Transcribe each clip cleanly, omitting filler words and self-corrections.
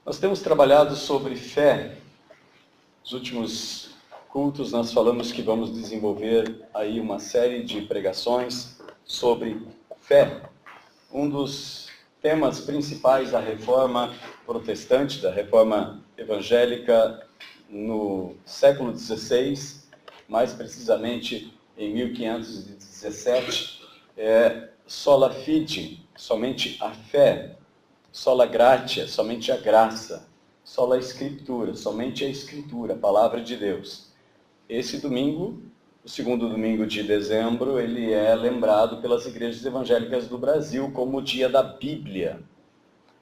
Nós temos trabalhado sobre fé. Nos últimos cultos nós falamos que vamos desenvolver aí uma série de pregações sobre fé. Um dos temas principais da reforma protestante, da reforma evangélica no século XVI, mais precisamente em 1517, é sola fide, somente a fé. Sola gratia, somente a graça. Sola escritura, somente a escritura, a palavra de Deus. Esse domingo, o segundo domingo de dezembro, ele é lembrado pelas igrejas evangélicas do Brasil como o dia da Bíblia.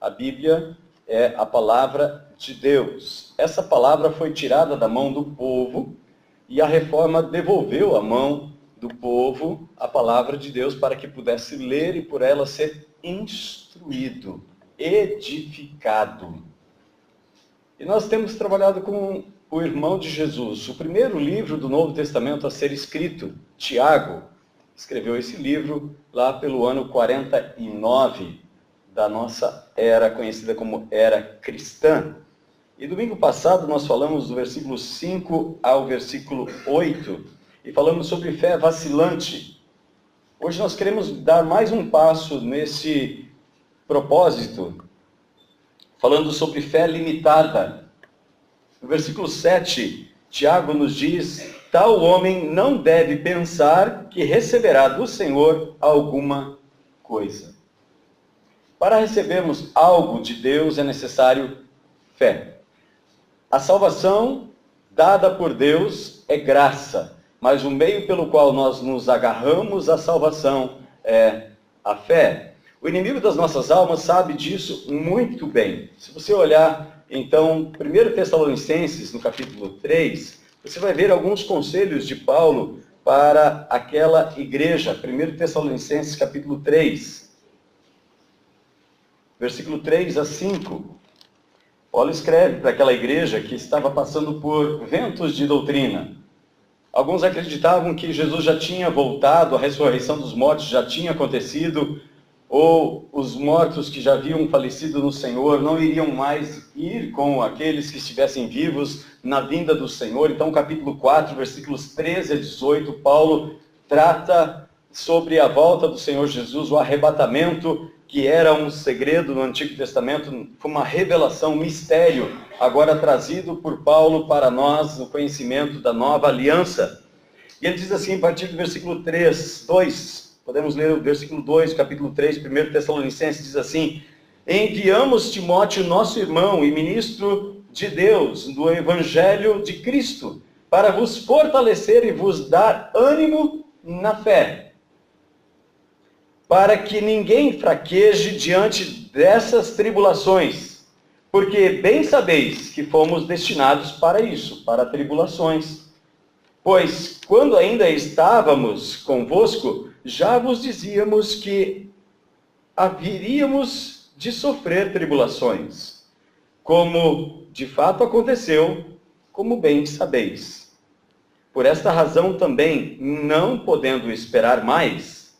A Bíblia é a palavra de Deus. Essa palavra foi tirada da mão do povo e a reforma devolveu à mão do povo a palavra de Deus para que pudesse ler e por ela ser instruído, edificado. E nós temos trabalhado com o irmão de Jesus. O primeiro livro do Novo Testamento a ser escrito, Tiago, escreveu esse livro lá pelo ano 49 da nossa era, conhecida como era cristã. E domingo passado nós falamos do versículo 5 ao versículo 8 e falamos sobre fé vacilante. Hoje nós queremos dar mais um passo nesse propósito, falando sobre fé limitada. No versículo 7, Tiago nos diz: tal homem não deve pensar que receberá do Senhor alguma coisa. Para recebermos algo de Deus é necessário fé. A salvação dada por Deus é graça, mas o meio pelo qual nós nos agarramos à salvação é a fé. O inimigo das nossas almas sabe disso muito bem. Se você olhar, então, 1 Tessalonicenses, no capítulo 3, você vai ver alguns conselhos de Paulo para aquela igreja. 1 Tessalonicenses, capítulo 3, versículo 3 a 5. Paulo escreve para aquela igreja que estava passando por ventos de doutrina. Alguns acreditavam que Jesus já tinha voltado, a ressurreição dos mortos já tinha acontecido, ou os mortos que já haviam falecido no Senhor não iriam mais ir com aqueles que estivessem vivos na vinda do Senhor. Então, capítulo 4, versículos 13 a 18, Paulo trata sobre a volta do Senhor Jesus, o arrebatamento, que era um segredo no Antigo Testamento, foi uma revelação, um mistério, agora trazido por Paulo para nós, no conhecimento da nova aliança. E ele diz assim, a partir do versículo 2, podemos ler o versículo 2, capítulo 3, 1 Tessalonicenses, diz assim: enviamos Timóteo, nosso irmão e ministro de Deus, do Evangelho de Cristo, para vos fortalecer e vos dar ânimo na fé, para que ninguém fraqueje diante dessas tribulações, porque bem sabeis que fomos destinados para isso, para tribulações. Pois, quando ainda estávamos convosco, já vos dizíamos que haveríamos de sofrer tribulações, como de fato aconteceu, como bem sabeis. Por esta razão também, não podendo esperar mais,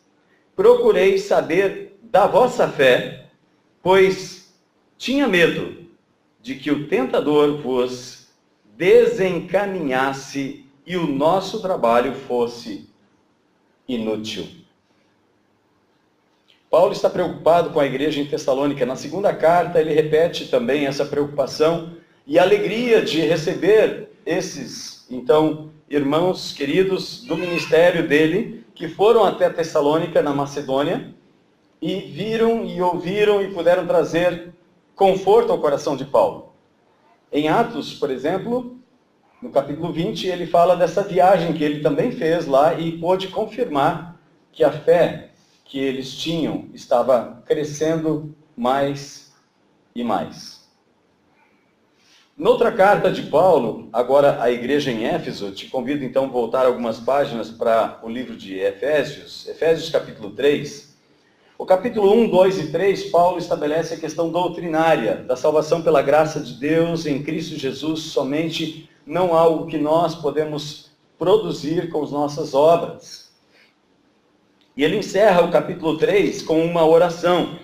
procurei saber da vossa fé, pois tinha medo de que o tentador vos desencaminhasse e o nosso trabalho fosse inútil. Paulo está preocupado com a igreja em Tessalônica. Na segunda carta ele repete também essa preocupação e a alegria de receber esses, então, irmãos queridos do ministério dele, que foram até Tessalônica, na Macedônia, e viram e ouviram e puderam trazer conforto ao coração de Paulo. Em Atos, por exemplo, no capítulo 20, ele fala dessa viagem que ele também fez lá e pôde confirmar que a fé que eles tinham estava crescendo mais e mais. Noutra carta de Paulo, agora à igreja em Éfeso, te convido então a voltar algumas páginas para o livro de Efésios, Efésios capítulo 3. O capítulo 1, 2 e 3, Paulo estabelece a questão doutrinária da salvação pela graça de Deus em Cristo Jesus somente, não algo que nós podemos produzir com as nossas obras. E ele encerra o capítulo 3 com uma oração.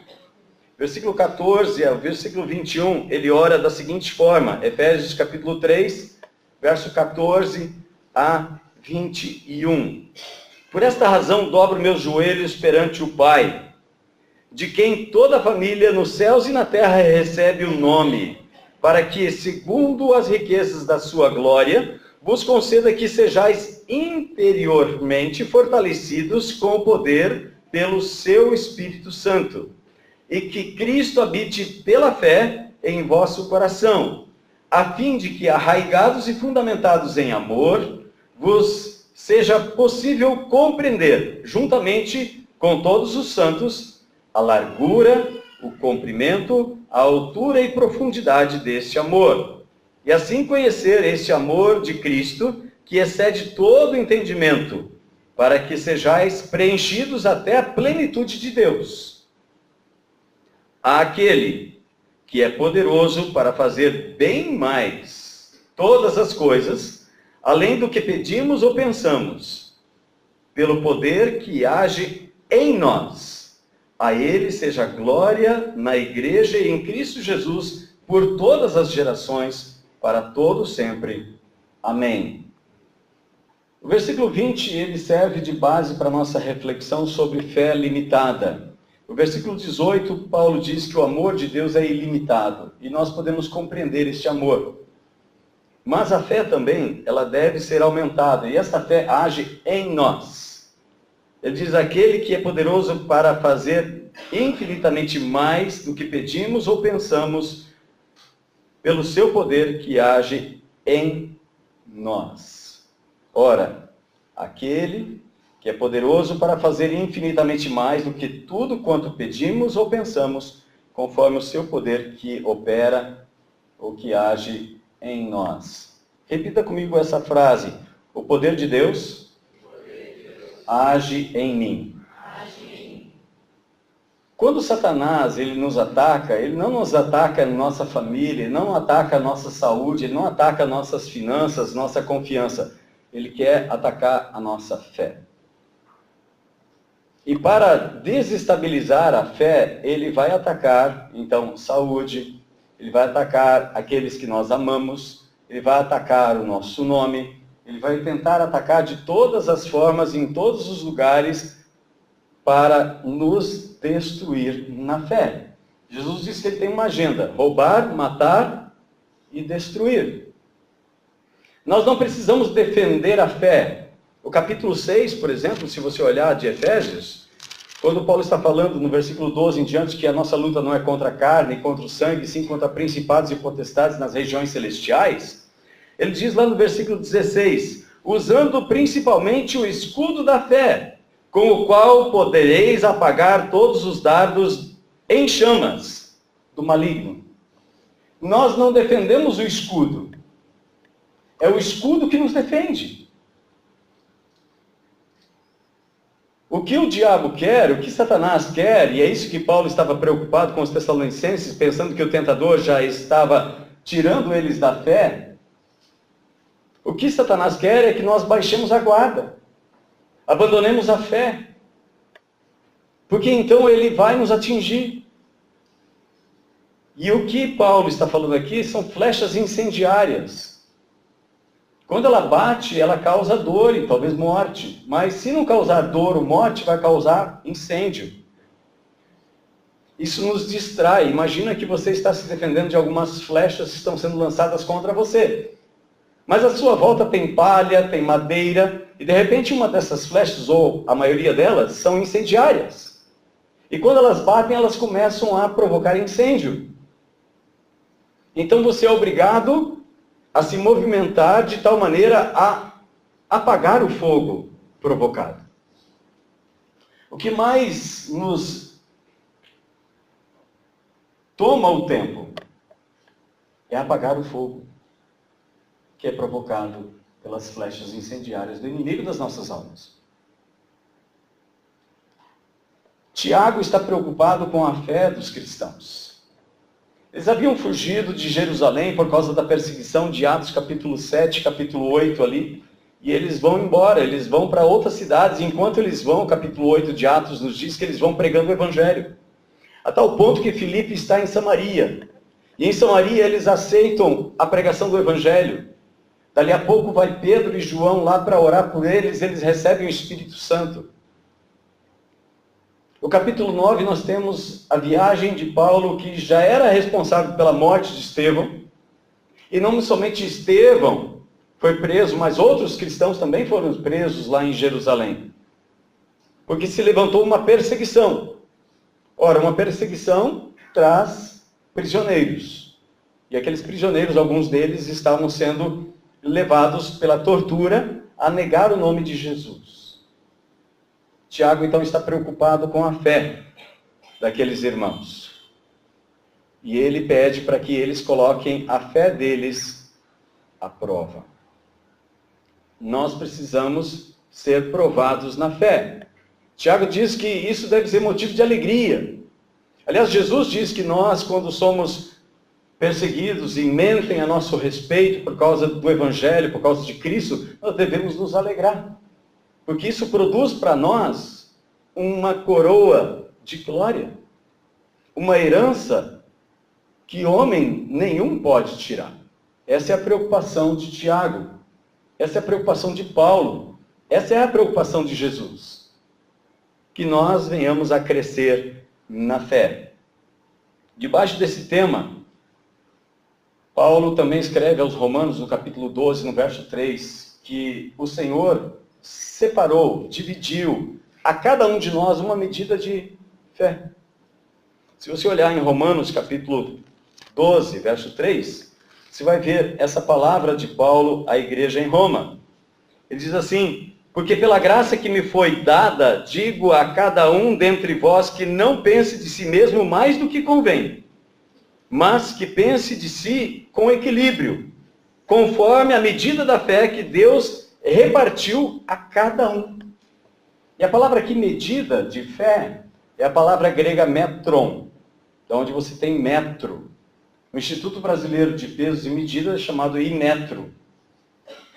Versículo 14 ao versículo 21, ele ora da seguinte forma, Efésios capítulo 3, verso 14 a 21. Por esta razão dobro meus joelhos perante o Pai, de quem toda a família nos céus e na terra recebe o nome, para que, segundo as riquezas da sua glória, vos conceda que sejais interiormente fortalecidos com o poder pelo seu Espírito Santo, e que Cristo habite pela fé em vosso coração, a fim de que, arraigados e fundamentados em amor, vos seja possível compreender, juntamente com todos os santos, a largura, o comprimento, a altura e profundidade deste amor, e assim conhecer este amor de Cristo, que excede todo entendimento, para que sejais preenchidos até a plenitude de Deus. Àquele que é poderoso para fazer bem mais todas as coisas, além do que pedimos ou pensamos, pelo poder que age em nós. A Ele seja glória na Igreja e em Cristo Jesus, por todas as gerações, para todos sempre. Amém. O versículo 20, ele serve de base para a nossa reflexão sobre fé limitada. No versículo 18, Paulo diz que o amor de Deus é ilimitado, e nós podemos compreender este amor. Mas a fé também, ela deve ser aumentada, e esta fé age em nós. Ele diz, aquele que é poderoso para fazer infinitamente mais do que pedimos ou pensamos, pelo seu poder que age em nós. Ora, aquele que é poderoso para fazer infinitamente mais do que tudo quanto pedimos ou pensamos, conforme o seu poder que opera ou que age em nós. Repita comigo essa frase. O poder de Deus age em mim. Quando Satanás ele nos ataca, ele não nos ataca na nossa família, ele não ataca a nossa saúde, ele não ataca nossas finanças, nossa confiança. Ele quer atacar a nossa fé. E para desestabilizar a fé, ele vai atacar, então, saúde, ele vai atacar aqueles que nós amamos, ele vai atacar o nosso nome, ele vai tentar atacar de todas as formas, em todos os lugares, para nos destruir na fé. Jesus disse que ele tem uma agenda: roubar, matar e destruir. Nós não precisamos defender a fé. O capítulo 6, por exemplo, se você olhar de Efésios, quando Paulo está falando no versículo 12 em diante que a nossa luta não é contra a carne e contra o sangue, sim contra principados e potestades nas regiões celestiais, ele diz lá no versículo 16, usando principalmente o escudo da fé, com o qual podereis apagar todos os dardos em chamas do maligno. Nós não defendemos o escudo, é o escudo que nos defende. O que o diabo quer, o que Satanás quer, e é isso que Paulo estava preocupado com os Tessalonicenses, pensando que o tentador já estava tirando eles da fé, o que Satanás quer é que nós baixemos a guarda, abandonemos a fé, porque então ele vai nos atingir. E o que Paulo está falando aqui são flechas incendiárias. Quando ela bate, ela causa dor e talvez morte. Mas se não causar dor ou morte, vai causar incêndio. Isso nos distrai. Imagina que você está se defendendo de algumas flechas que estão sendo lançadas contra você. Mas à sua volta tem palha, tem madeira, e de repente uma dessas flechas, ou a maioria delas, são incendiárias. E quando elas batem, elas começam a provocar incêndio. Então você é obrigado a se movimentar de tal maneira a apagar o fogo provocado. O que mais nos toma o tempo é apagar o fogo que é provocado pelas flechas incendiárias do inimigo das nossas almas. Tiago está preocupado com a fé dos cristãos. Eles haviam fugido de Jerusalém por causa da perseguição de Atos capítulo 7, capítulo 8 ali, e eles vão embora, eles vão para outras cidades, e enquanto eles vão, o capítulo 8 de Atos nos diz que eles vão pregando o evangelho. A tal ponto que Filipe está em Samaria. E em Samaria eles aceitam a pregação do Evangelho. Dali a pouco vai Pedro e João lá para orar por eles, eles recebem o Espírito Santo. No capítulo 9 nós temos a viagem de Paulo, que já era responsável pela morte de Estevão. E não somente Estevão foi preso, mas outros cristãos também foram presos lá em Jerusalém. Porque se levantou uma perseguição. Ora, uma perseguição traz prisioneiros. E aqueles prisioneiros, alguns deles estavam sendo levados pela tortura a negar o nome de Jesus. Tiago, então, está preocupado com a fé daqueles irmãos. E ele pede para que eles coloquem a fé deles à prova. Nós precisamos ser provados na fé. Tiago diz que isso deve ser motivo de alegria. Aliás, Jesus diz que nós, quando somos perseguidos e mentem a nosso respeito por causa do Evangelho, por causa de Cristo, nós devemos nos alegrar. Porque isso produz para nós uma coroa de glória. Uma herança que homem nenhum pode tirar. Essa é a preocupação de Tiago. Essa é a preocupação de Paulo. Essa é a preocupação de Jesus. Que nós venhamos a crescer na fé. Debaixo desse tema, Paulo também escreve aos Romanos, no capítulo 12, no verso 3, que o Senhor separou, dividiu a cada um de nós uma medida de fé. Se você olhar em Romanos, capítulo 12, verso 3, você vai ver essa palavra de Paulo à igreja em Roma. Ele diz assim: porque pela graça que me foi dada, digo a cada um dentre vós que não pense de si mesmo mais do que convém, mas que pense de si com equilíbrio, conforme a medida da fé que Deus repartiu a cada um. E a palavra aqui, medida de fé, é a palavra grega metron, de onde você tem metro. O Instituto Brasileiro de Pesos e Medidas é chamado Inmetro.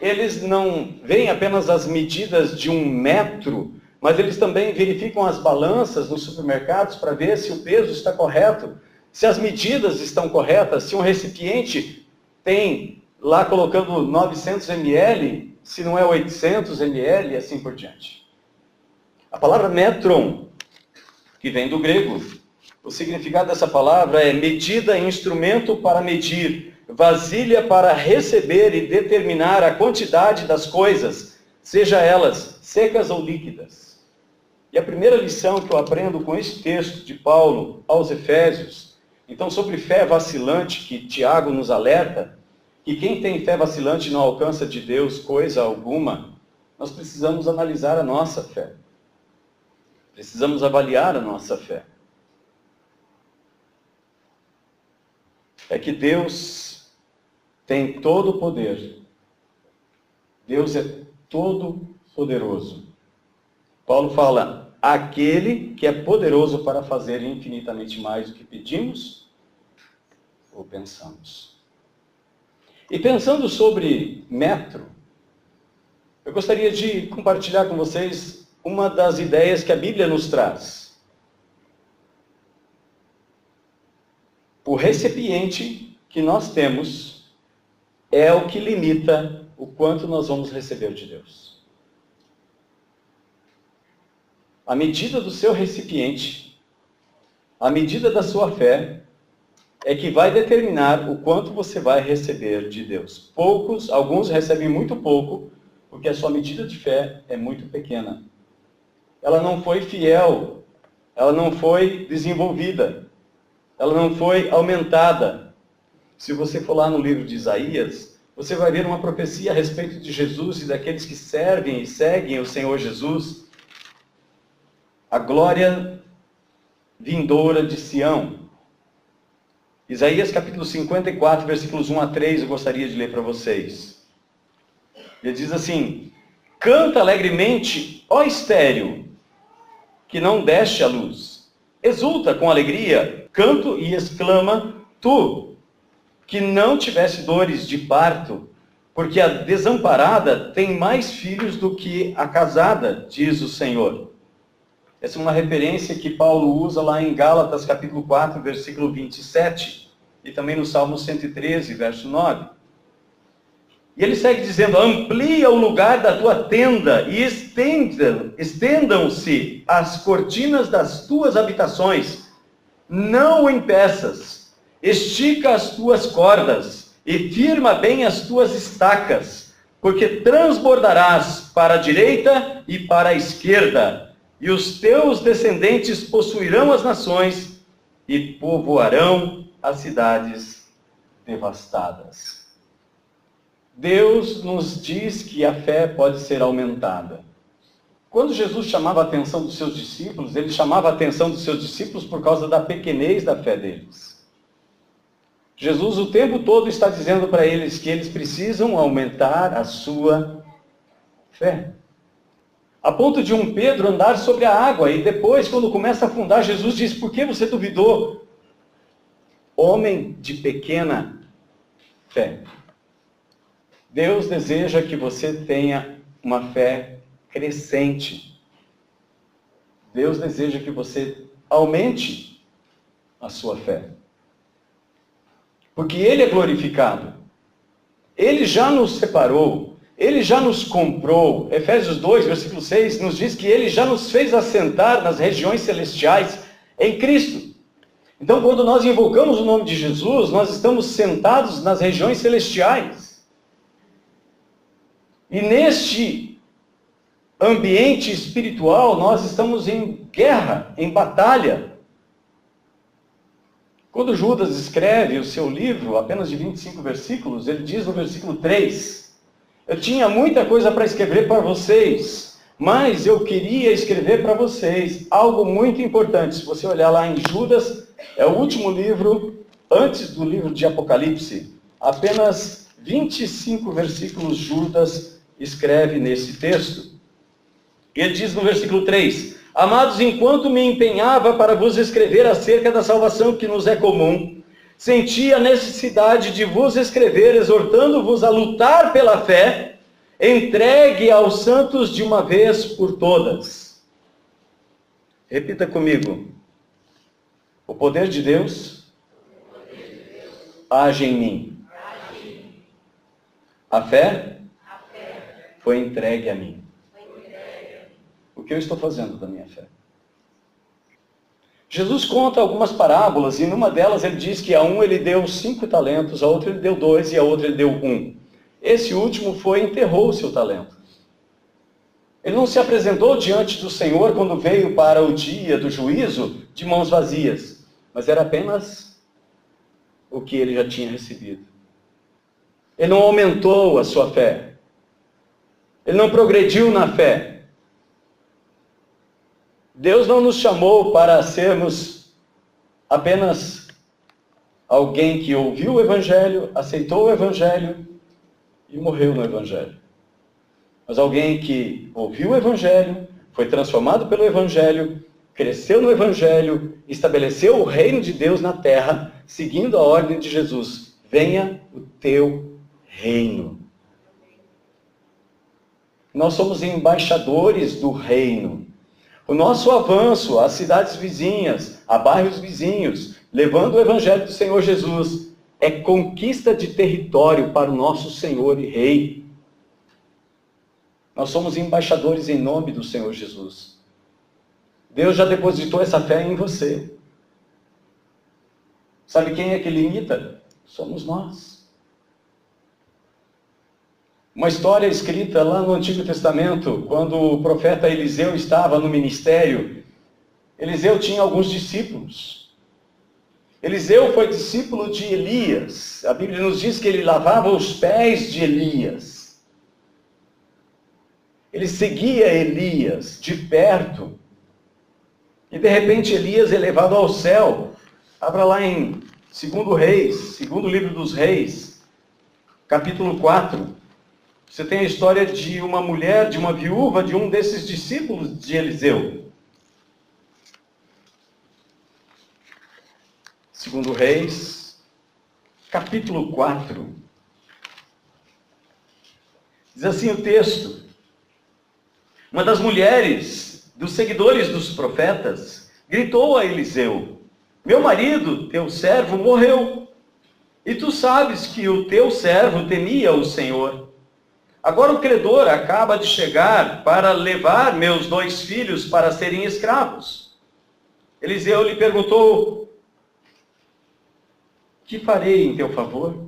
Eles não veem apenas as medidas de 1 metro, mas eles também verificam as balanças nos supermercados para ver se o peso está correto, se as medidas estão corretas, se um recipiente tem lá colocando 900 ml, se não é 800 ml e assim por diante. A palavra metron, que vem do grego, o significado dessa palavra é medida, instrumento para medir, vasilha para receber e determinar a quantidade das coisas, seja elas secas ou líquidas. E a primeira lição que eu aprendo com esse texto de Paulo aos Efésios, então sobre fé vacilante, que Tiago nos alerta, que quem tem fé vacilante não alcança de Deus coisa alguma, nós precisamos analisar a nossa fé. Precisamos avaliar a nossa fé. É que Deus tem todo o poder. Deus é todo poderoso. Paulo fala, aquele que é poderoso para fazer infinitamente mais do que pedimos ou pensamos. E pensando sobre metro, eu gostaria de compartilhar com vocês uma das ideias que a Bíblia nos traz. O recipiente que nós temos é o que limita o quanto nós vamos receber de Deus. A medida do seu recipiente, a medida da sua fé, é que vai determinar o quanto você vai receber de Deus. Alguns recebem muito pouco, porque a sua medida de fé é muito pequena. Ela não foi fiel, ela não foi desenvolvida, ela não foi aumentada. Se você for lá no livro de Isaías, você vai ver uma profecia a respeito de Jesus e daqueles que servem e seguem o Senhor Jesus. A glória vindoura de Sião. Isaías capítulo 54, versículos 1 a 3, eu gostaria de ler para vocês. Ele diz assim: canta alegremente, ó estéril, que não deste a luz. Exulta com alegria, canto e exclama, tu, que não tivesse dores de parto, porque a desamparada tem mais filhos do que a casada, diz o Senhor. Essa é uma referência que Paulo usa lá em Gálatas capítulo 4, versículo 27, e também no Salmo 113, verso 9. E ele segue dizendo: amplia o lugar da tua tenda e estendam-se as cortinas das tuas habitações. Não o impeças, estica as tuas cordas e firma bem as tuas estacas, porque transbordarás para a direita e para a esquerda, e os teus descendentes possuirão as nações e povoarão as cidades devastadas. Deus nos diz que a fé pode ser aumentada. Quando Jesus chamava a atenção dos seus discípulos, ele chamava a atenção dos seus discípulos por causa da pequenez da fé deles. Jesus o tempo todo está dizendo para eles que eles precisam aumentar a sua fé. A ponto de um Pedro andar sobre a água e depois, quando começa a afundar, Jesus diz: por que você duvidou? Homem de pequena fé. Deus deseja que você tenha uma fé crescente. Deus deseja que você aumente a sua fé. Porque Ele é glorificado. Ele já nos separou. Ele já nos comprou. Efésios 2, versículo 6, nos diz que Ele já nos fez assentar nas regiões celestiais em Cristo. Então, quando nós invocamos o nome de Jesus, nós estamos sentados nas regiões celestiais. E neste ambiente espiritual, nós estamos em guerra, em batalha. Quando Judas escreve o seu livro, apenas de 25 versículos, ele diz no versículo 3, eu tinha muita coisa para escrever para vocês, mas eu queria escrever para vocês algo muito importante. Se você olhar lá em Judas, é o último livro antes do livro de Apocalipse. Apenas 25 versículos Judas escreve nesse texto. Ele diz no versículo 3, amados, enquanto me empenhava para vos escrever acerca da salvação que nos é comum, senti a necessidade de vos escrever, exortando-vos a lutar pela fé, entregue aos santos de uma vez por todas. Repita comigo. O poder de Deus age em mim. A fé foi entregue a mim. O que eu estou fazendo da minha fé? Jesus conta algumas parábolas e numa delas ele diz que a um ele deu 5 talentos, a outro ele deu 2 e a outra ele deu 1. Esse último foi e enterrou o seu talento. Ele não se apresentou diante do Senhor quando veio para o dia do juízo de mãos vazias, mas era apenas o que ele já tinha recebido. Ele não aumentou a sua fé. Ele não progrediu na fé. Deus não nos chamou para sermos apenas alguém que ouviu o Evangelho, aceitou o Evangelho e morreu no Evangelho. Mas alguém que ouviu o Evangelho, foi transformado pelo Evangelho, cresceu no Evangelho, estabeleceu o reino de Deus na terra, seguindo a ordem de Jesus. Venha o teu reino. Nós somos embaixadores do reino. O nosso avanço às cidades vizinhas, a bairros vizinhos, levando o Evangelho do Senhor Jesus, é conquista de território para o nosso Senhor e Rei. Nós somos embaixadores em nome do Senhor Jesus. Deus já depositou essa fé em você. Sabe quem é que limita? Somos nós. Uma história escrita lá no Antigo Testamento, quando o profeta Eliseu estava no ministério. Eliseu tinha alguns discípulos. Eliseu foi discípulo de Elias. A Bíblia nos diz que ele lavava os pés de Elias. Ele seguia Elias de perto. E de repente Elias é levado ao céu. Abra lá em 2 Reis, segundo livro dos Reis, capítulo 4. Você tem a história de uma mulher, de uma viúva, de um desses discípulos de Eliseu. 2 Reis, capítulo 4. Diz assim o texto. Uma das mulheres dos seguidores dos profetas, gritou a Eliseu: meu marido, teu servo, morreu. E tu sabes que o teu servo temia o Senhor. Agora o credor acaba de chegar para levar meus 2 filhos para serem escravos. Eliseu lhe perguntou: que farei em teu favor?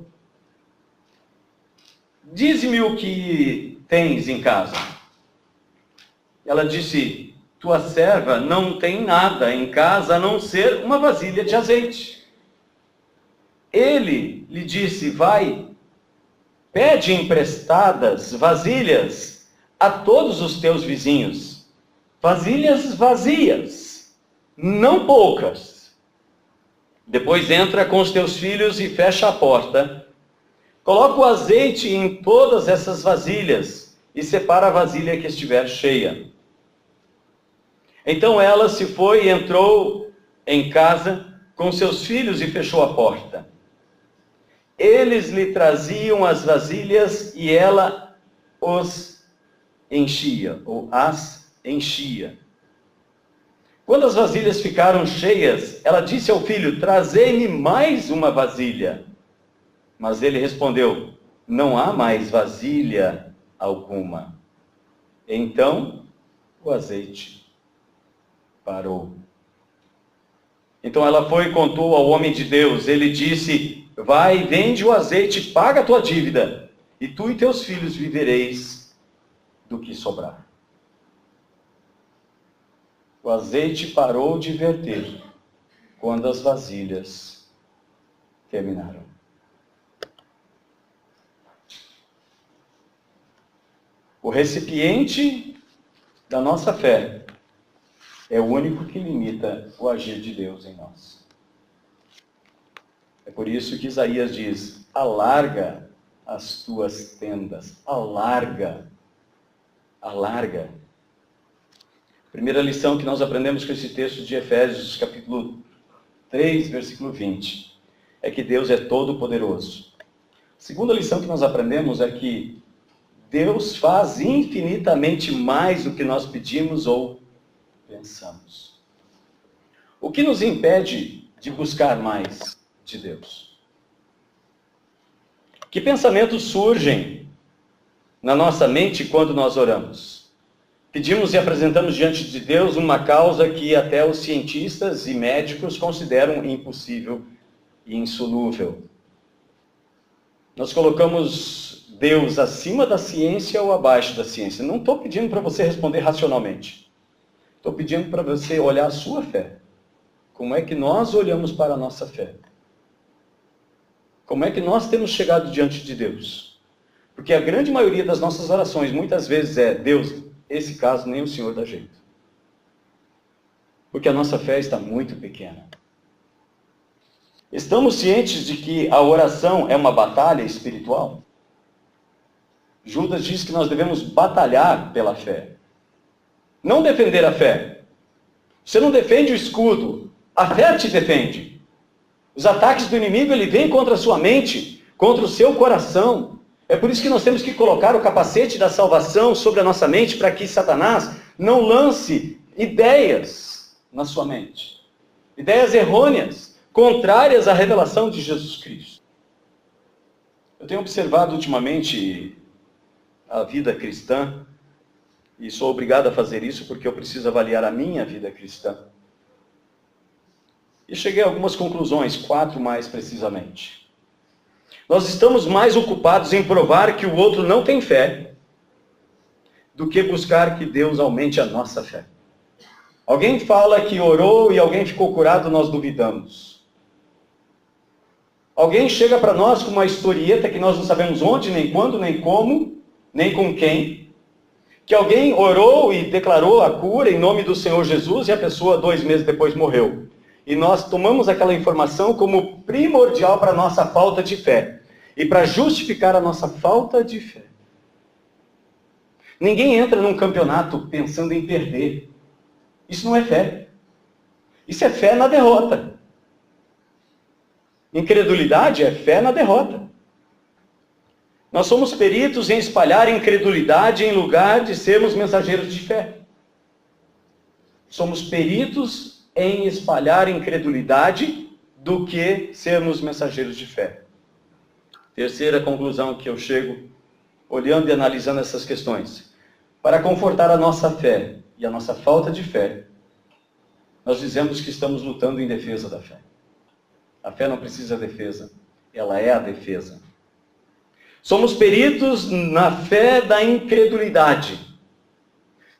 Dize-me o que tens em casa. Ela disse: tua serva não tem nada em casa a não ser uma vasilha de azeite. Ele lhe disse: vai, pede emprestadas vasilhas a todos os teus vizinhos. Vasilhas vazias, não poucas. Depois entra com os teus filhos e fecha a porta. Coloca o azeite em todas essas vasilhas e separa a vasilha que estiver cheia. Então ela se foi e entrou em casa com seus filhos e fechou a porta. Eles lhe traziam as vasilhas e ela os enchia, ou as enchia. Quando as vasilhas ficaram cheias, ela disse ao filho: trazei-me mais uma vasilha. Mas ele respondeu: não há mais vasilha alguma. Então o azeite parou. Então ela foi e contou ao homem de Deus. Ele disse: vai, vende o azeite, paga a tua dívida, e tu e teus filhos vivereis do que sobrar. O azeite parou de verter quando as vasilhas terminaram. O recipiente da nossa fé é o único que limita o agir de Deus em nós. É por isso que Isaías diz: alarga as tuas tendas, alarga, alarga. Primeira lição que nós aprendemos com esse texto de Efésios, capítulo 3, versículo 20, é que Deus é todo-poderoso. Segunda lição que nós aprendemos é que Deus faz infinitamente mais do que nós pedimos ou pensamos. O que nos impede de buscar mais de Deus? Que pensamentos surgem na nossa mente quando nós oramos? Pedimos e apresentamos diante de Deus uma causa que até os cientistas e médicos consideram impossível e insolúvel. Nós colocamos Deus acima da ciência ou abaixo da ciência. Não estou pedindo para você responder racionalmente. Estou pedindo para você olhar a sua fé. Como é que nós olhamos para a nossa fé? Como é que nós temos chegado diante de Deus? Porque a grande maioria das nossas orações, muitas vezes é: Deus, esse caso nem o Senhor dá jeito. Porque a nossa fé está muito pequena. Estamos cientes de que a oração é uma batalha espiritual? Judas diz que nós devemos batalhar pela fé. Não defender a fé. Você não defende o escudo, a fé te defende. Os ataques do inimigo, ele vem contra a sua mente, contra o seu coração. É por isso que nós temos que colocar o capacete da salvação sobre a nossa mente, para que Satanás não lance ideias na sua mente. Ideias errôneas, contrárias à revelação de Jesus Cristo. Eu tenho observado ultimamente a vida cristã, e sou obrigado a fazer isso porque eu preciso avaliar a minha vida cristã. E cheguei a algumas conclusões, 4 mais precisamente. Nós estamos mais ocupados em provar que o outro não tem fé, do que buscar que Deus aumente a nossa fé. Alguém fala que orou e alguém ficou curado, nós duvidamos. Alguém chega para nós com uma historieta que nós não sabemos onde, nem quando, nem como, nem com quem. Que alguém orou e declarou a cura em nome do Senhor Jesus e a pessoa 2 meses depois morreu. E nós tomamos aquela informação como primordial para a nossa falta de fé. E para justificar a nossa falta de fé. Ninguém entra num campeonato pensando em perder. Isso não é fé. Isso é fé na derrota. Incredulidade é fé na derrota. Nós somos peritos em espalhar incredulidade em lugar de sermos mensageiros de fé. somos peritos em espalhar incredulidade do que sermos mensageiros de fé. Terceira conclusão que eu chego, olhando e analisando essas questões. Para confortar a nossa fé e a nossa falta de fé, nós dizemos que estamos lutando em defesa da fé. A fé não precisa de defesa, ela é a defesa. Somos peritos na fé da incredulidade.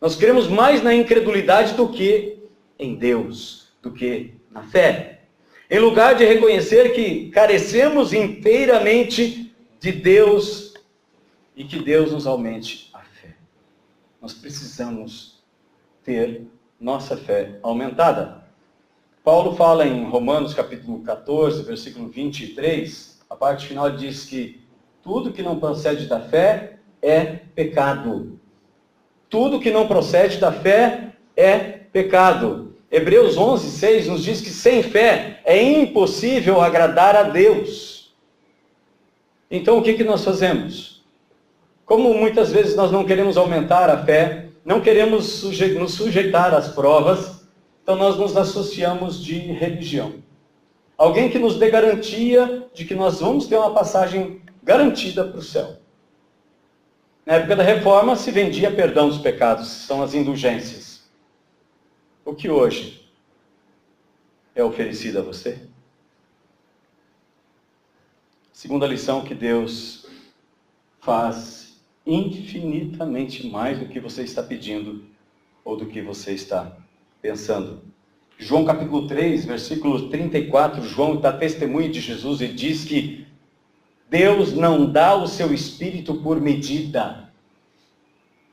Nós cremos mais na incredulidade do que em Deus, do que na fé. Em lugar de reconhecer que carecemos inteiramente de Deus e que Deus nos aumente a fé. Nós precisamos ter nossa fé aumentada. Paulo fala em Romanos capítulo 14, versículo 23, a parte final diz que tudo que não procede da fé é pecado. Tudo que não procede da fé é pecado. Hebreus 11, 6 nos diz que sem fé é impossível agradar a Deus. Então o que nós fazemos? Como muitas vezes nós não queremos aumentar a fé, não queremos nos sujeitar às provas, então nós nos associamos de religião. Alguém que nos dê garantia de que nós vamos ter uma passagem garantida para o céu. Na época da reforma se vendia perdão dos pecados, são as indulgências. O que hoje é oferecido a você? Segunda lição, que Deus faz infinitamente mais do que você está pedindo ou do que você está pensando. João capítulo 3, versículo 34, João dá testemunho de Jesus e diz que Deus não dá o seu Espírito por medida.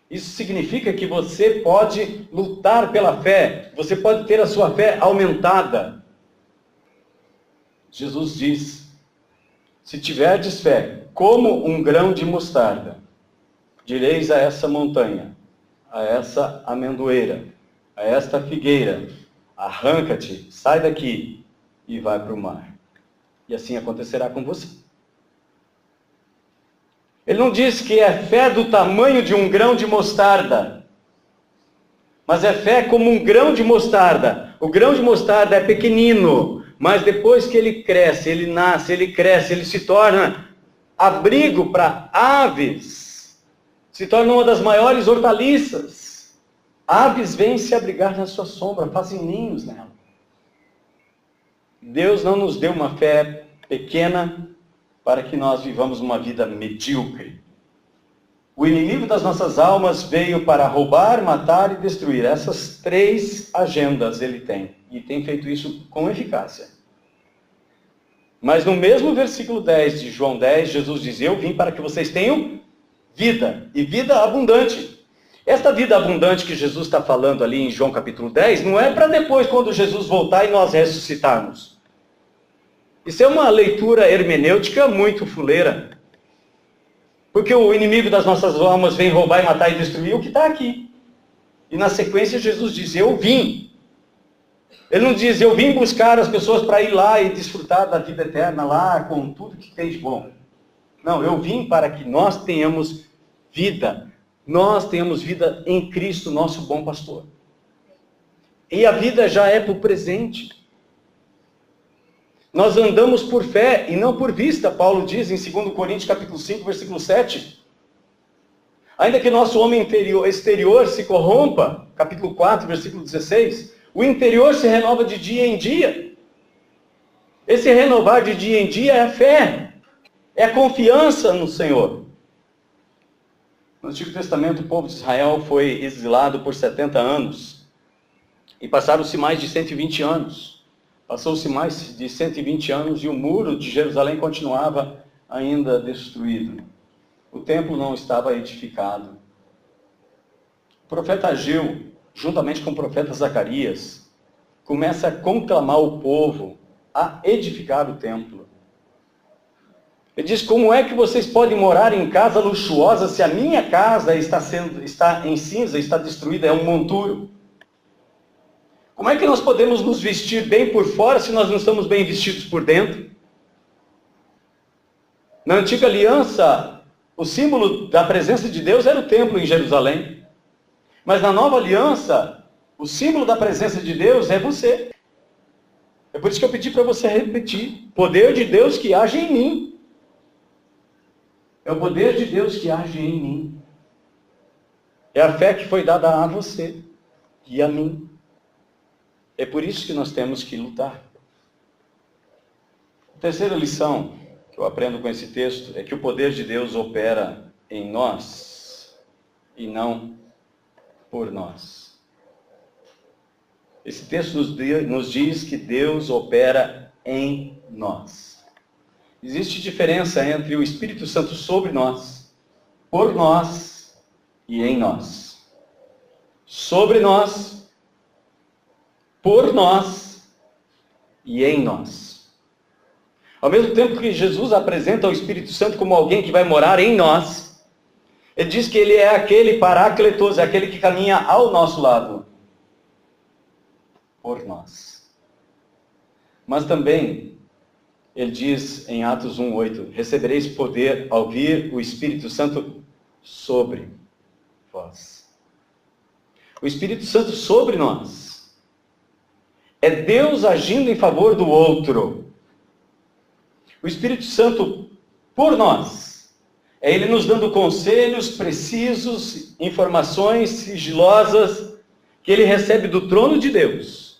Isso significa que você pode lutar pela fé, você pode ter a sua fé aumentada. Jesus diz, se tiverdes fé, como um grão de mostarda, direis a essa montanha, a essa amendoeira, a esta figueira, arranca-te, sai daqui e vai para o mar. E assim acontecerá com você. Ele não diz que é fé do tamanho de um grão de mostarda, mas é fé como um grão de mostarda. O grão de mostarda é pequenino, mas depois que ele cresce, ele nasce, ele cresce, ele se torna abrigo para aves, se torna uma das maiores hortaliças. Aves vêm se abrigar na sua sombra, fazem ninhos nela. Deus não nos deu uma fé pequena para que nós vivamos uma vida medíocre. O inimigo das nossas almas veio para roubar, matar e destruir. Essas três agendas ele tem. E tem feito isso com eficácia. Mas no mesmo versículo 10 de João 10, Jesus diz, eu vim para que vocês tenham vida, e vida abundante. Esta vida abundante que Jesus está falando ali em João capítulo 10, não é para depois, quando Jesus voltar e nós ressuscitarmos. Isso é uma leitura hermenêutica muito fuleira. Porque o inimigo das nossas almas vem roubar e matar e destruir o que está aqui. E na sequência Jesus diz, eu vim. Ele não diz, eu vim buscar as pessoas para ir lá e desfrutar da vida eterna lá, com tudo que tem de bom. Não, eu vim para que nós tenhamos vida. Nós tenhamos vida em Cristo, nosso bom pastor. E a vida já é para o presente. Nós andamos por fé e não por vista, Paulo diz em 2 Coríntios capítulo 5, versículo 7. Ainda que nosso homem exterior se corrompa, capítulo 4, versículo 16, o interior se renova de dia em dia. Esse renovar de dia em dia é a fé, é a confiança no Senhor. No Antigo Testamento, o povo de Israel foi exilado por 70 anos. E passaram-se mais de 120 anos. Passou-se mais de 120 anos e o muro de Jerusalém continuava ainda destruído. O templo não estava edificado. O profeta Ageu, juntamente com o profeta Zacarias, começa a conclamar o povo a edificar o templo. Ele diz, como é que vocês podem morar em casa luxuosa se a minha casa está em cinza, está destruída, é um monturo? Como é que nós podemos nos vestir bem por fora se nós não estamos bem vestidos por dentro? Na antiga aliança, o símbolo da presença de Deus era o templo em Jerusalém. Mas na nova aliança, O símbolo da presença de Deus é você. É por isso que eu pedi para você repetir. Poder de Deus que age em mim. É o poder de Deus que age em mim. É a fé que foi dada a você e a mim. É por isso que nós temos que lutar. A terceira lição que eu aprendo com esse texto é que o poder de Deus opera em nós e não por nós. Esse texto nos diz que Deus opera em nós. Existe diferença entre o Espírito Santo sobre nós, por nós e em nós. Sobre nós, por nós e em nós. Ao mesmo tempo que Jesus apresenta o Espírito Santo como alguém que vai morar em nós, ele diz que ele é aquele paráclitos, é aquele que caminha ao nosso lado. Por nós. Mas também, ele diz em Atos 1:8, recebereis poder ao vir o Espírito Santo sobre vós. O Espírito Santo sobre nós. É Deus agindo em favor do outro. O Espírito Santo por nós. É Ele nos dando conselhos precisos, informações sigilosas, que Ele recebe do trono de Deus.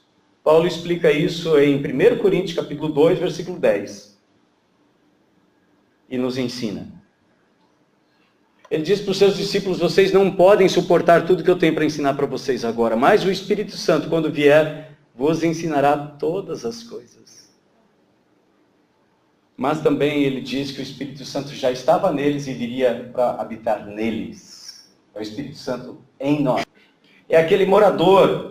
Paulo explica isso em 1 Coríntios capítulo 2, versículo 10. E nos ensina. Ele diz para os seus discípulos, vocês não podem suportar tudo que eu tenho para ensinar para vocês agora, mas o Espírito Santo, quando vier, vos ensinará todas as coisas. Mas também ele diz que o Espírito Santo já estava neles e viria para habitar neles. É o Espírito Santo em nós. É aquele morador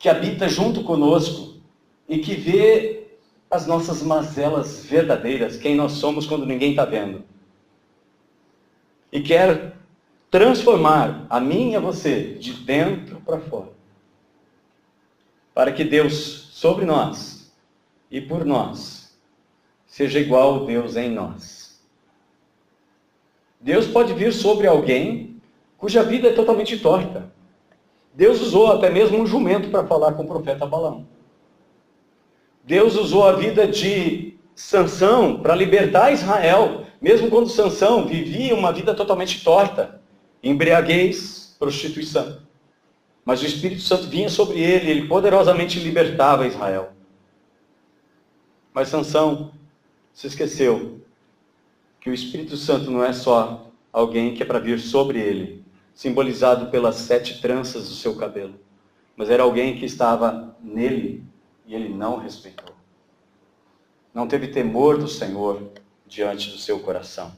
que habita junto conosco e que vê as nossas mazelas verdadeiras, quem nós somos quando ninguém está vendo. E quer transformar a mim e a você de dentro para fora. Para que Deus sobre nós e por nós seja igual ao Deus em nós. Deus pode vir sobre alguém cuja vida é totalmente torta. Deus usou até mesmo um jumento para falar com o profeta Balaão. Deus usou a vida de Sansão para libertar Israel, mesmo quando Sansão vivia uma vida totalmente torta, embriaguez, prostituição. Mas o Espírito Santo vinha sobre ele, ele poderosamente libertava Israel. Mas Sansão se esqueceu que o Espírito Santo não é só alguém que é para vir sobre ele, simbolizado pelas 7 tranças do seu cabelo, mas era alguém que estava nele e ele não respeitou. Não teve temor do Senhor diante do seu coração.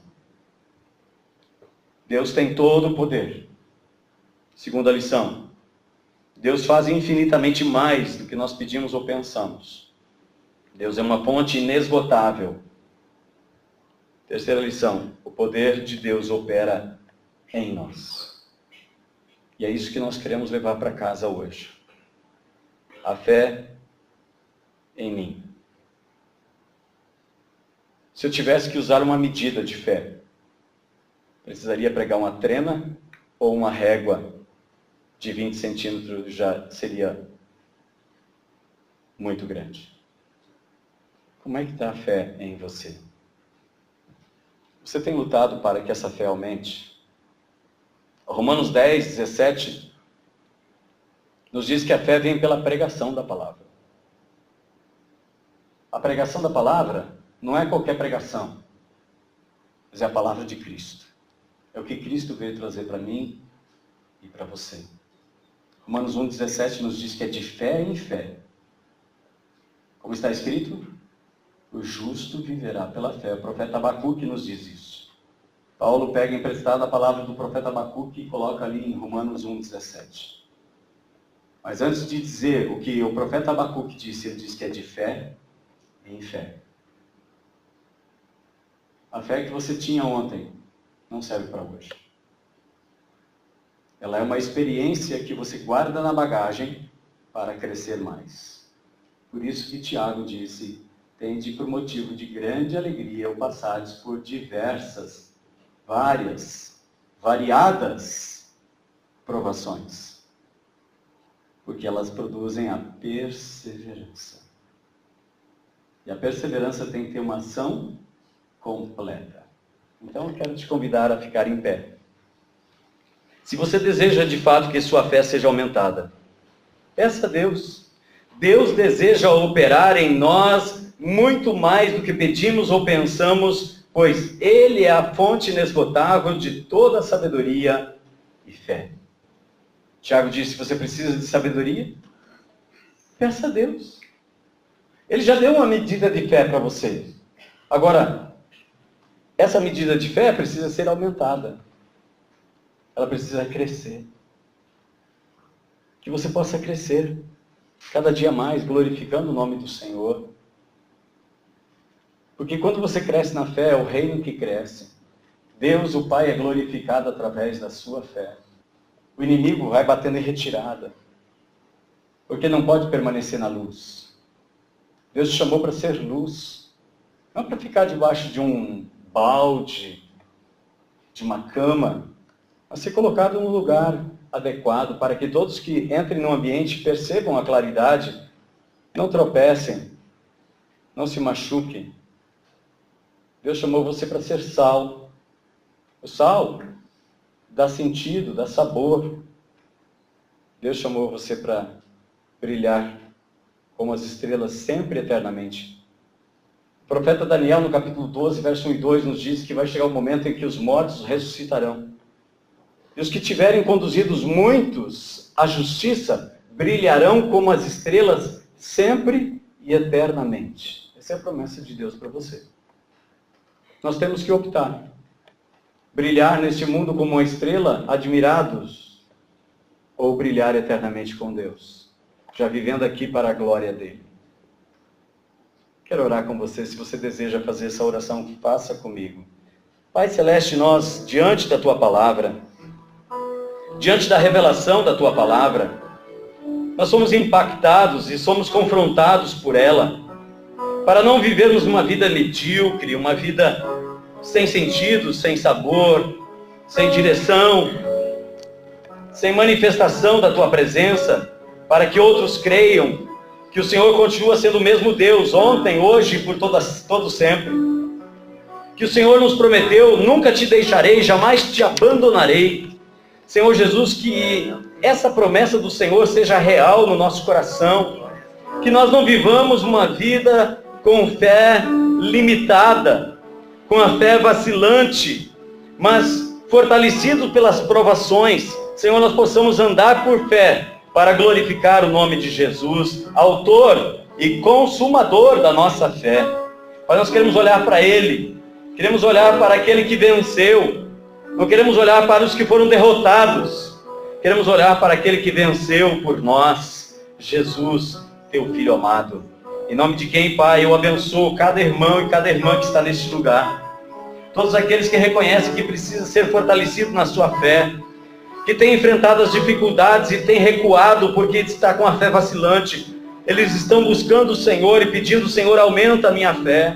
Deus tem todo o poder. Segunda lição, Deus faz infinitamente mais do que nós pedimos ou pensamos. Deus é uma fonte inesgotável. Terceira lição, o poder de Deus opera em nós. E é isso que nós queremos levar para casa hoje. A fé em mim. Se eu tivesse que usar uma medida de fé, precisaria pregar uma trena ou uma régua de 20 centímetros já seria muito grande. Como é que está a fé em você? Você tem lutado para que essa fé aumente? Romanos 10, 17 nos diz que a fé vem pela pregação da palavra. A pregação da palavra não é qualquer pregação, mas é a palavra de Cristo. É o que Cristo veio trazer para mim e para você. Romanos 1, 17 nos diz que é de fé em fé. Como está escrito? O justo viverá pela fé. O profeta Abacuque nos diz isso. Paulo pega emprestada a palavra do profeta Abacuque e coloca ali em Romanos 1, 17. Mas antes de dizer o que o profeta Abacuque disse, ele diz que é de fé em fé. A fé que você tinha ontem não serve para hoje. Ela é uma experiência que você guarda na bagagem para crescer mais. Por isso que Tiago disse, tende por motivo de grande alegria o passardes por diversas, várias, variadas provações. Porque elas produzem a perseverança. E a perseverança tem que ter uma ação completa. Então eu quero te convidar a ficar em pé. Se você deseja de fato que sua fé seja aumentada, peça a Deus. Deus deseja operar em nós muito mais do que pedimos ou pensamos, pois Ele é a fonte inesgotável de toda a sabedoria e fé. Tiago disse, você precisa de sabedoria? Peça a Deus. Ele já deu uma medida de fé para você. Agora, essa medida de fé precisa ser aumentada. Ela precisa crescer. Que você possa crescer cada dia mais, glorificando o nome do Senhor. Porque quando você cresce na fé, é o reino que cresce. Deus, o Pai, é glorificado através da sua fé. O inimigo vai batendo em retirada. Porque não pode permanecer na luz. Deus te chamou para ser luz. Não para ficar debaixo de um balde, de uma cama, mas ser colocado no lugar adequado para que todos que entrem no ambiente percebam a claridade, não tropecem, não se machuquem. Deus chamou você para ser sal. O sal dá sentido, dá sabor. Deus chamou você para brilhar como as estrelas sempre eternamente. O profeta Daniel, no capítulo 12, verso 1 e 2, nos diz que vai chegar o momento em que os mortos ressuscitarão. E os que tiverem conduzidos muitos à justiça brilharão como as estrelas sempre e eternamente. Essa é a promessa de Deus para você. Nós temos que optar. Brilhar neste mundo como uma estrela, admirados, ou brilhar eternamente com Deus, já vivendo aqui para a glória dele. Quero orar com você. Se você deseja fazer essa oração, faça comigo. Pai Celeste, nós, diante da Tua Palavra, diante da revelação da Tua Palavra, nós somos impactados e somos confrontados por ela, para não vivermos uma vida medíocre, uma vida sem sentido, sem sabor, sem direção, sem manifestação da Tua presença, para que outros creiam que o Senhor continua sendo o mesmo Deus, ontem, hoje e por todo sempre. Que o Senhor nos prometeu, nunca te deixarei, jamais te abandonarei. Senhor Jesus, que essa promessa do Senhor seja real no nosso coração, que nós não vivamos uma vida com fé limitada, com a fé vacilante, mas fortalecidos pelas provações. Senhor, nós possamos andar por fé para glorificar o nome de Jesus, autor e consumador da nossa fé. Pai, nós queremos olhar para Ele, queremos olhar para aquele que venceu, não queremos olhar para os que foram derrotados, queremos olhar para aquele que venceu por nós, Jesus, Teu Filho amado. Em nome de quem, Pai, eu abençoo cada irmão e cada irmã que está neste lugar. Todos aqueles que reconhecem que precisa ser fortalecido na sua fé, que tem enfrentado as dificuldades e tem recuado porque está com a fé vacilante. Eles estão buscando o Senhor e pedindo: Senhor, aumenta a minha fé.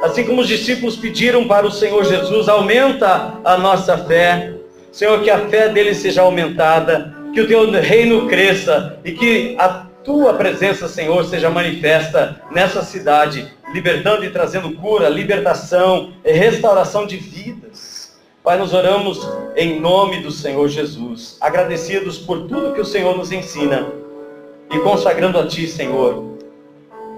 Assim como os discípulos pediram para o Senhor Jesus: aumenta a nossa fé. Senhor, que a fé deles seja aumentada, que o Teu reino cresça e que a Tua presença, Senhor, seja manifesta nessa cidade, libertando e trazendo cura, libertação e restauração de vidas. Pai, nós oramos em nome do Senhor Jesus, agradecidos por tudo que o Senhor nos ensina e consagrando a Ti, Senhor,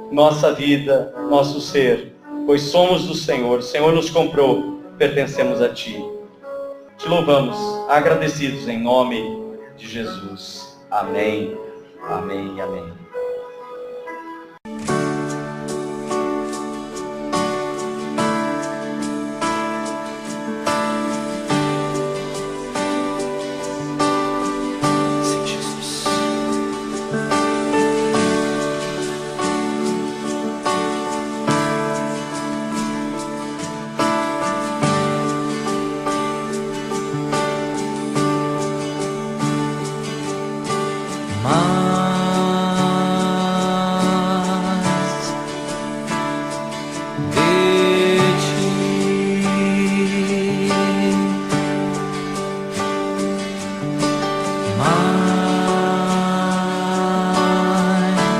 nossa vida, nosso ser, pois somos do Senhor, o Senhor nos comprou, pertencemos a Ti. Te louvamos, agradecidos em nome de Jesus. Amém, amém e amém.